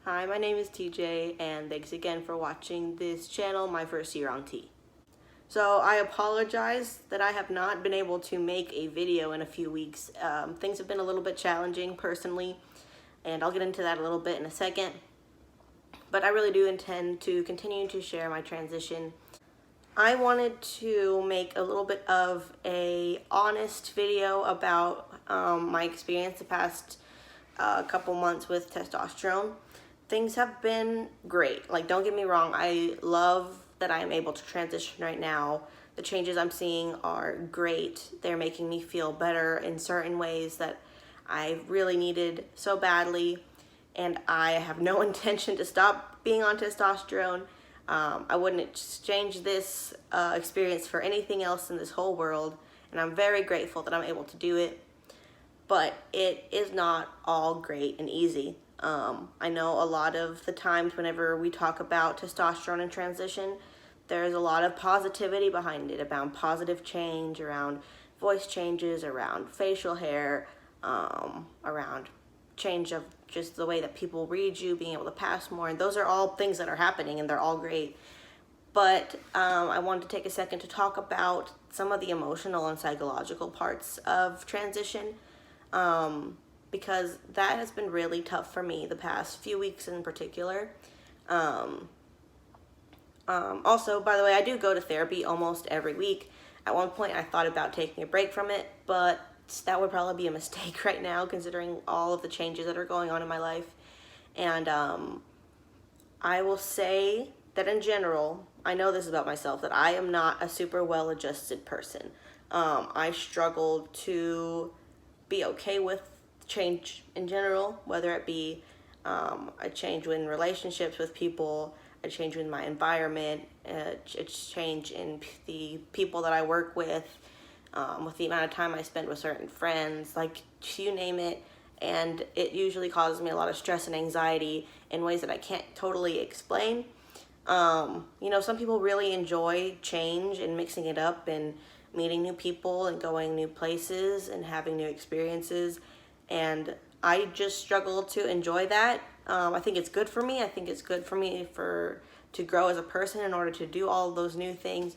Hi, my name is TJ, and thanks again for watching this channel, my first year on T. So I apologize that I have not been able to make a video in a few weeks. Things have been a little bit challenging personally, and I'll get into that a little bit in a second. But I really do intend to continue to share my transition. I wanted to make a little bit of a honest video about my experience the past couple months with testosterone. Things have been great. Like, don't get me wrong, I love that I am able to transition right now. The changes I'm seeing are great. They're making me feel better in certain ways that I really needed so badly, and I have no intention to stop being on testosterone. I wouldn't exchange this experience for anything else in this whole world, and I'm very grateful that I'm able to do it. But it is not all great and easy. I know a lot of the times whenever we talk about testosterone and transition, there's a lot of positivity behind it, about positive change, around voice changes, around facial hair, around change of just the way that people read you, being able to pass more. And those are all things that are happening, and they're all great. But I wanted to take a second to talk about some of the emotional and psychological parts of transition. Because that has been really tough for me the past few weeks in particular. Also, by the way, I do go to therapy almost every week. At one point, I thought about taking a break from it, but that would probably be a mistake right now, considering all of the changes that are going on in my life. And I will say that in general, I know this about myself, that I am not a super well-adjusted person. I struggle to be okay with change in general, whether it be a change in relationships with people, a change in my environment, a change in the people that I work with the amount of time I spend with certain friends, like you name it. And it usually causes me a lot of stress and anxiety in ways that I can't totally explain. Some people really enjoy change and mixing it up and meeting new people and going new places and having new experiences. And I just struggle to enjoy that. I think it's good for me. I think it's good for me to grow as a person in order to do all of those new things.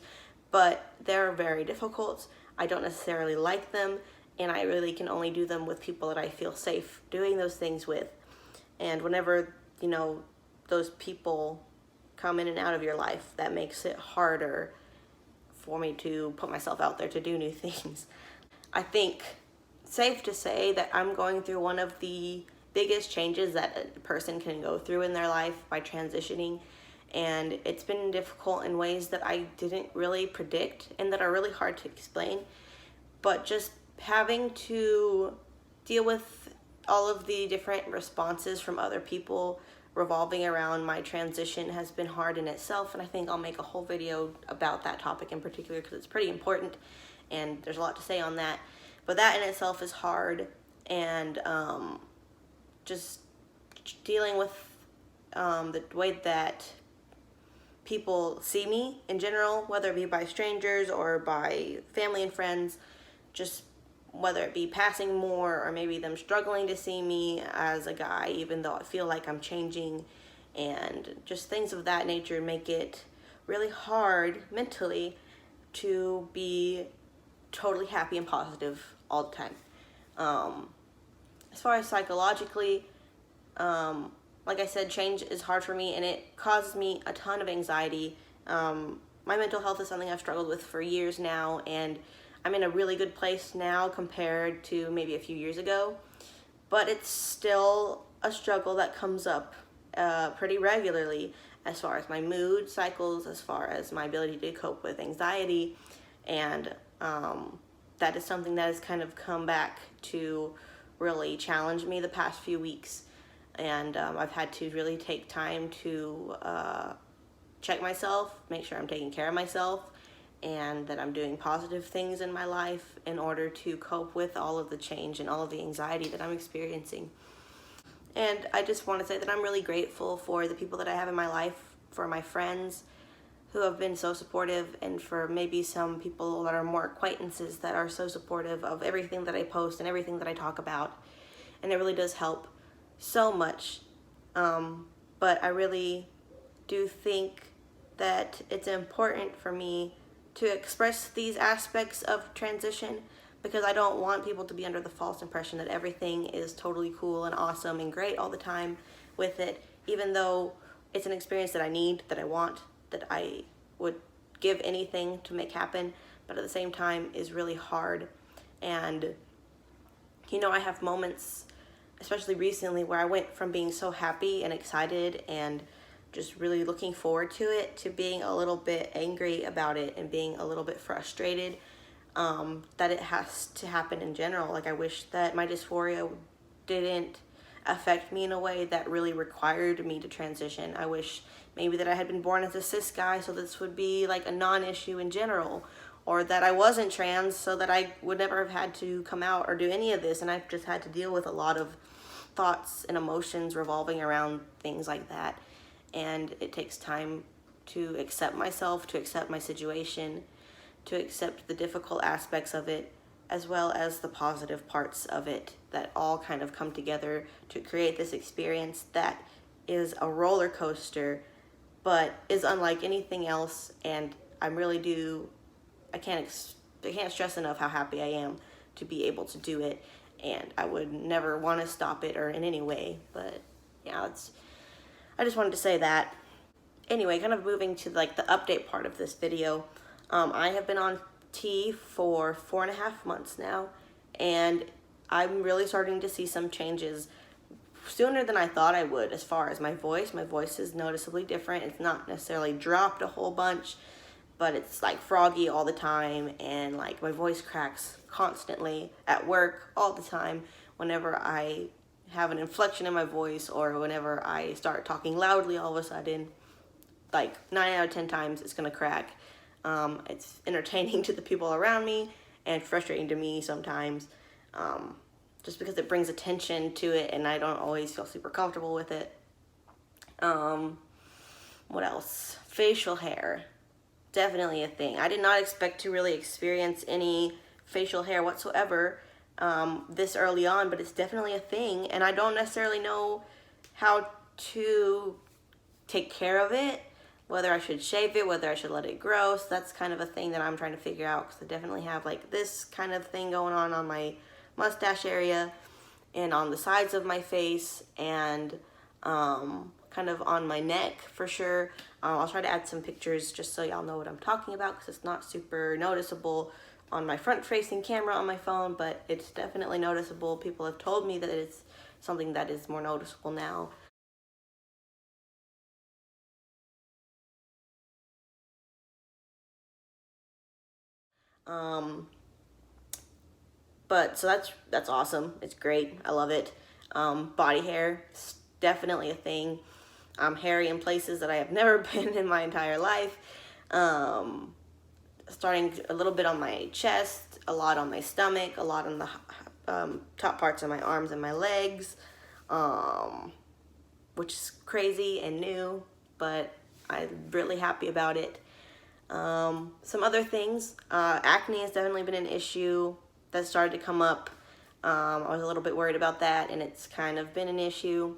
But they're very difficult. I don't necessarily like them, and I really can only do them with people that I feel safe doing those things with. And whenever, those people come in and out of your life, that makes it harder for me to put myself out there to do new things. I think safe to say that I'm going through one of the biggest changes that a person can go through in their life by transitioning, and it's been difficult in ways that I didn't really predict and that are really hard to explain. But just having to deal with all of the different responses from other people revolving around my transition has been hard in itself, and I think I'll make a whole video about that topic in particular because it's pretty important and there's a lot to say on that. But that in itself is hard, and just dealing with the way that people see me in general, whether it be by strangers or by family and friends, just whether it be passing more or maybe them struggling to see me as a guy, even though I feel like I'm changing, and just things of that nature make it really hard mentally to be totally happy and positive all the time. As far as psychologically, like I said, change is hard for me, and it causes me a ton of anxiety. My mental health is something I've struggled with for years now, and I'm in a really good place now compared to maybe a few years ago, but it's still a struggle that comes up pretty regularly as far as my mood cycles, as far as my ability to cope with anxiety, and that is something that has kind of come back to really challenge me the past few weeks. And I've had to really take time to check myself, make sure I'm taking care of myself, and that I'm doing positive things in my life in order to cope with all of the change and all of the anxiety that I'm experiencing. And I just want to say that I'm really grateful for the people that I have in my life, for my friends who have been so supportive, and for maybe some people that are more acquaintances that are so supportive of everything that I post and everything that I talk about. And it really does help so much. but I really do think that it's important for me to express these aspects of transition, because I don't want people to be under the false impression that everything is totally cool and awesome and great all the time with it, even though it's an experience that I need, that I want, that I would give anything to make happen, but at the same time is really hard. And I have moments, especially recently, where I went from being so happy and excited and just really looking forward to it to being a little bit angry about it and being a little bit frustrated that it has to happen in general. Like, I wish that my dysphoria didn't affect me in a way that really required me to transition. I wish maybe that I had been born as a cis guy, so this would be like a non-issue in general, or that I wasn't trans so that I would never have had to come out or do any of this, and I've just had to deal with a lot of thoughts and emotions revolving around things like that. And it takes time to accept myself, to accept my situation, to accept the difficult aspects of it, as well as the positive parts of it, that all kind of come together to create this experience that is a roller coaster, but is unlike anything else. And I can't stress enough how happy I am to be able to do it, and I would never want to stop it or in any way. But yeah, I just wanted to say that. Anyway, kind of moving to like the update part of this video. I have been on T for 4.5 months now, and I'm really starting to see some changes sooner than I thought I would. As far as my voice is noticeably different. It's not necessarily dropped a whole bunch, but it's like froggy all the time, and like my voice cracks constantly at work all the time whenever I have an inflection in my voice, or whenever I start talking loudly. All of a sudden, like 9 out of 10 times, it's gonna crack. It's entertaining to the people around me and frustrating to me sometimes, just because it brings attention to it and I don't always feel super comfortable with it. What else? Facial hair, definitely a thing. I did not expect to really experience any facial hair whatsoever this early on, but it's definitely a thing, and I don't necessarily know how to take care of it, whether I should shave it, whether I should let it grow. So that's kind of a thing that I'm trying to figure out, because I definitely have like this kind of thing going on my mustache area and on the sides of my face, and kind of on my neck for sure. I'll try to add some pictures just so y'all know what I'm talking about, because it's not super noticeable on my front-facing camera on my phone, but it's definitely noticeable. People have told me that it's something that is more noticeable now. But so that's awesome. It's great. I love it. Body hair is definitely a thing. I'm hairy in places that I have never been in my entire life. Starting a little bit on my chest, a lot on my stomach, a lot on the top parts of my arms and my legs, which is crazy and new, but I'm really happy about it. Some other things, acne has definitely been an issue that started to come up. I was a little bit worried about that, and it's kind of been an issue.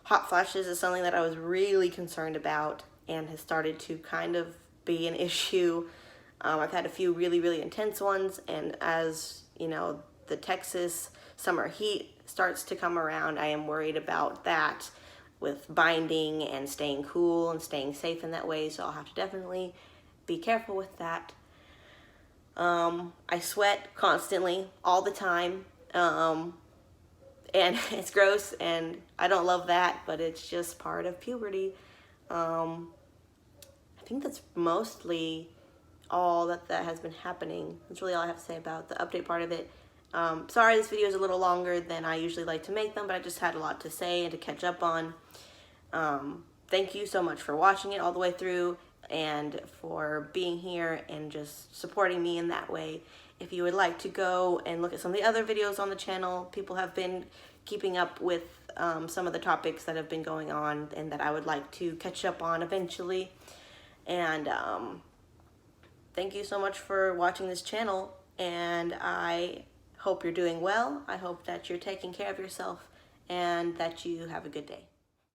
Hot flashes is something that I was really concerned about and has started to kind of be an issue. I've had a few really, really intense ones, and as you know, the Texas summer heat starts to come around, I am worried about that with binding and staying cool and staying safe in that way, so I'll have to definitely be careful with that. I sweat constantly, all the time, and it's gross, and I don't love that, but it's just part of puberty. I think that's mostly all that has been happening. That's really all I have to say about the update part of it. Sorry this video is a little longer than I usually like to make them, but I just had a lot to say and to catch up on. Thank you so much for watching it all the way through and for being here and just supporting me in that way. If you would like to go and look at some of the other videos on the channel, people have been keeping up with some of the topics that have been going on and that I would like to catch up on eventually. And thank you so much for watching this channel, and I hope you're doing well. I hope that you're taking care of yourself and that you have a good day.